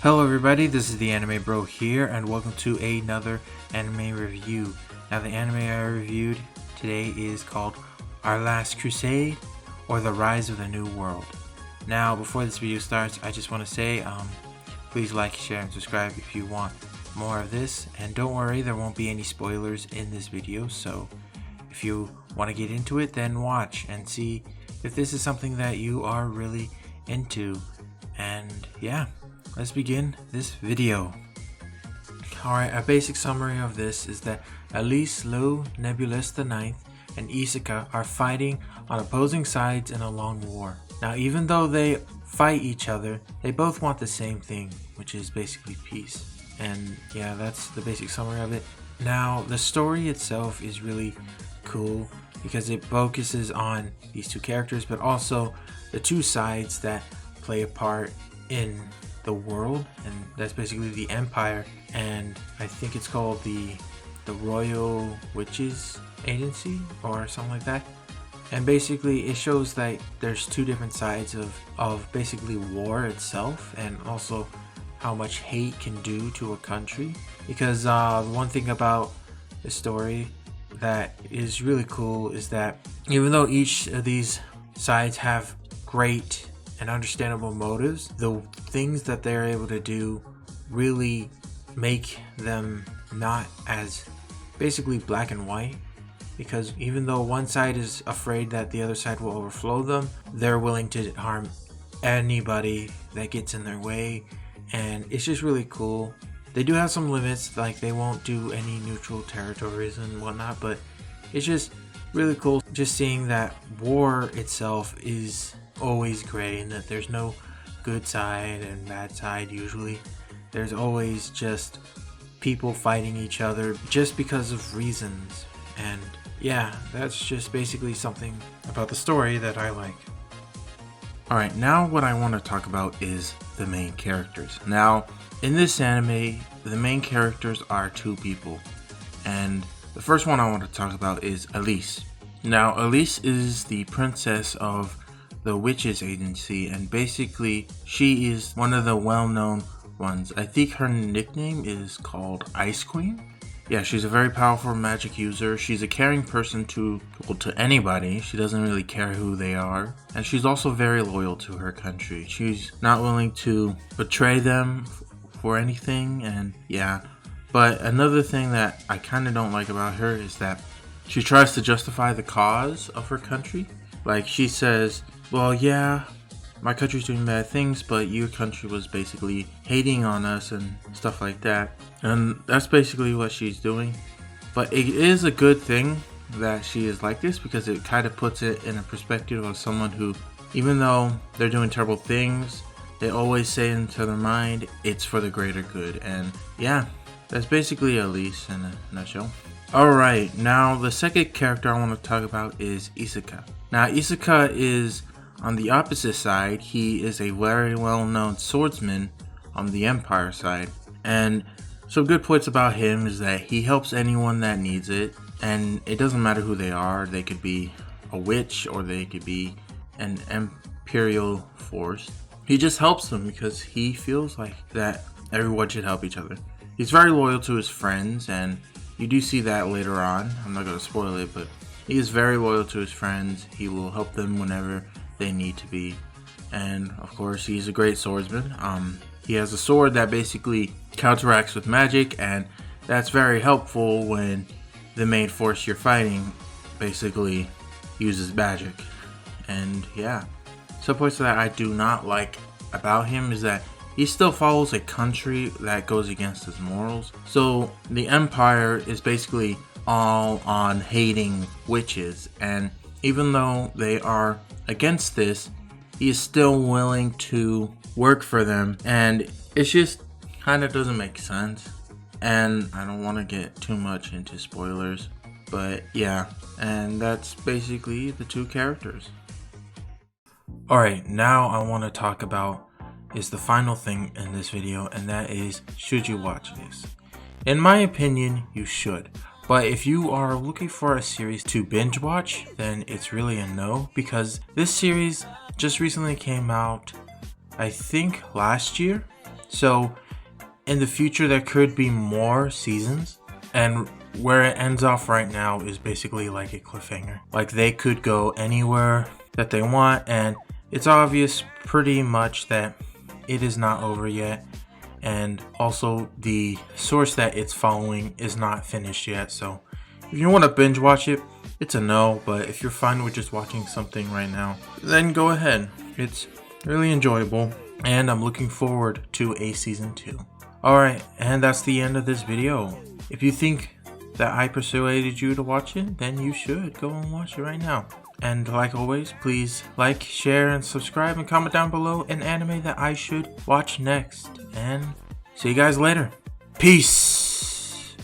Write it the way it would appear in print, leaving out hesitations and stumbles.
Hello everybody, this is the Anime Bro here, and welcome to another anime review. Now the anime I reviewed today is called Our Last Crusade, or The Rise of the New World. Now before this video starts, I just want to say, please like, share, and subscribe if you want more of this. And don't worry, there won't be any spoilers in this video, so if you want to get into it, then watch and see if this is something that you are really into. And yeah, let's begin this video. Alright, a basic summary of this is that Elise, Lou, Nebulous the Ninth, and Isaka are fighting on opposing sides in a long war. Now even though they fight each other, they both want the same thing, which is basically peace. And yeah, that's the basic summary of it. Now the story itself is really cool because it focuses on these two characters, but also the two sides that play a part in the world, and that's basically the Empire, and I think it's called the Royal Witches Agency or something like that. And basically it shows that there's two different sides of basically war itself, and also how much hate can do to a country. Because one thing about the story that is really cool is that even though each of these sides have great and understandable motives, the things that they're able to do really make them not as basically black and white. Because even though one side is afraid that the other side will overflow them, they're willing to harm anybody that gets in their way. And it's just really cool. They do have some limits, like they won't do any neutral territories and whatnot, but it's just really cool just seeing that war itself is always gray, and that there's no good side and bad side. Usually there's always just people fighting each other just because of reasons. And yeah, that's just basically something about the story that I like. Alright, now what I want to talk about is the main characters. Now in this anime, the main characters are two people, and the first one I want to talk about is Elise. Now Elise is the princess of the Witches Agency, and basically she is one of the well-known ones. I think her nickname is called Ice Queen. Yeah, she's a very powerful magic user. She's a caring person to anybody. She doesn't really care who they are, and she's also very loyal to her country. She's not willing to betray them for anything. And yeah, but another thing that I kind of don't like about her is that she tries to justify the cause of her country. Like she says, well, yeah, my country's doing bad things, but your country was basically hating on us and stuff like that. And that's basically what she's doing. But it is a good thing that she is like this, because it kind of puts it in a perspective of someone who, even though they're doing terrible things, they always say into their mind, it's for the greater good. And yeah, that's basically Elise in a nutshell. Alright, now the second character I want to talk about is Isaka. Now Isaka is on the opposite side. He is a very well-known swordsman on the Empire side. And some good points about him is that he helps anyone that needs it. And it doesn't matter who they are. They could be a witch or they could be an imperial force. He just helps them because he feels like that everyone should help each other. He's very loyal to his friends, and you do see that later on. I'm not going to spoil it, but he is very loyal to his friends. He will help them whenever they need to be. And of course, he's a great swordsman. He has a sword that basically counteracts with magic, and that's very helpful when the main force you're fighting basically uses magic. And yeah, some points that I do not like about him is that he still follows a country that goes against his morals. So the Empire is basically all on hating witches, and even though they are against this, he is still willing to work for them, and it just kind of doesn't make sense. And I don't want to get too much into spoilers, but yeah, and that's basically the two characters. Alright, now I want to talk about is the final thing in this video, and that is, should you watch this? In my opinion, you should. But if you are looking for a series to binge watch, then it's really a no, because this series just recently came out, I think last year, So in the future there could be more seasons, and where it ends off right now is basically like a cliffhanger. Like they could go anywhere that they want, and it's obvious pretty much that it is not over yet. And also the source that it's following is not finished yet. So if you want to binge watch it, it's a no. But if you're fine with just watching something right now, then go ahead. It's really enjoyable, and I'm looking forward to a season 2. Alright, and that's the end of this video. If you think that I persuaded you to watch it, then you should go and watch it right now. And like always, please like, share, and subscribe, and comment down below an anime that I should watch next. And see you guys later. Peace!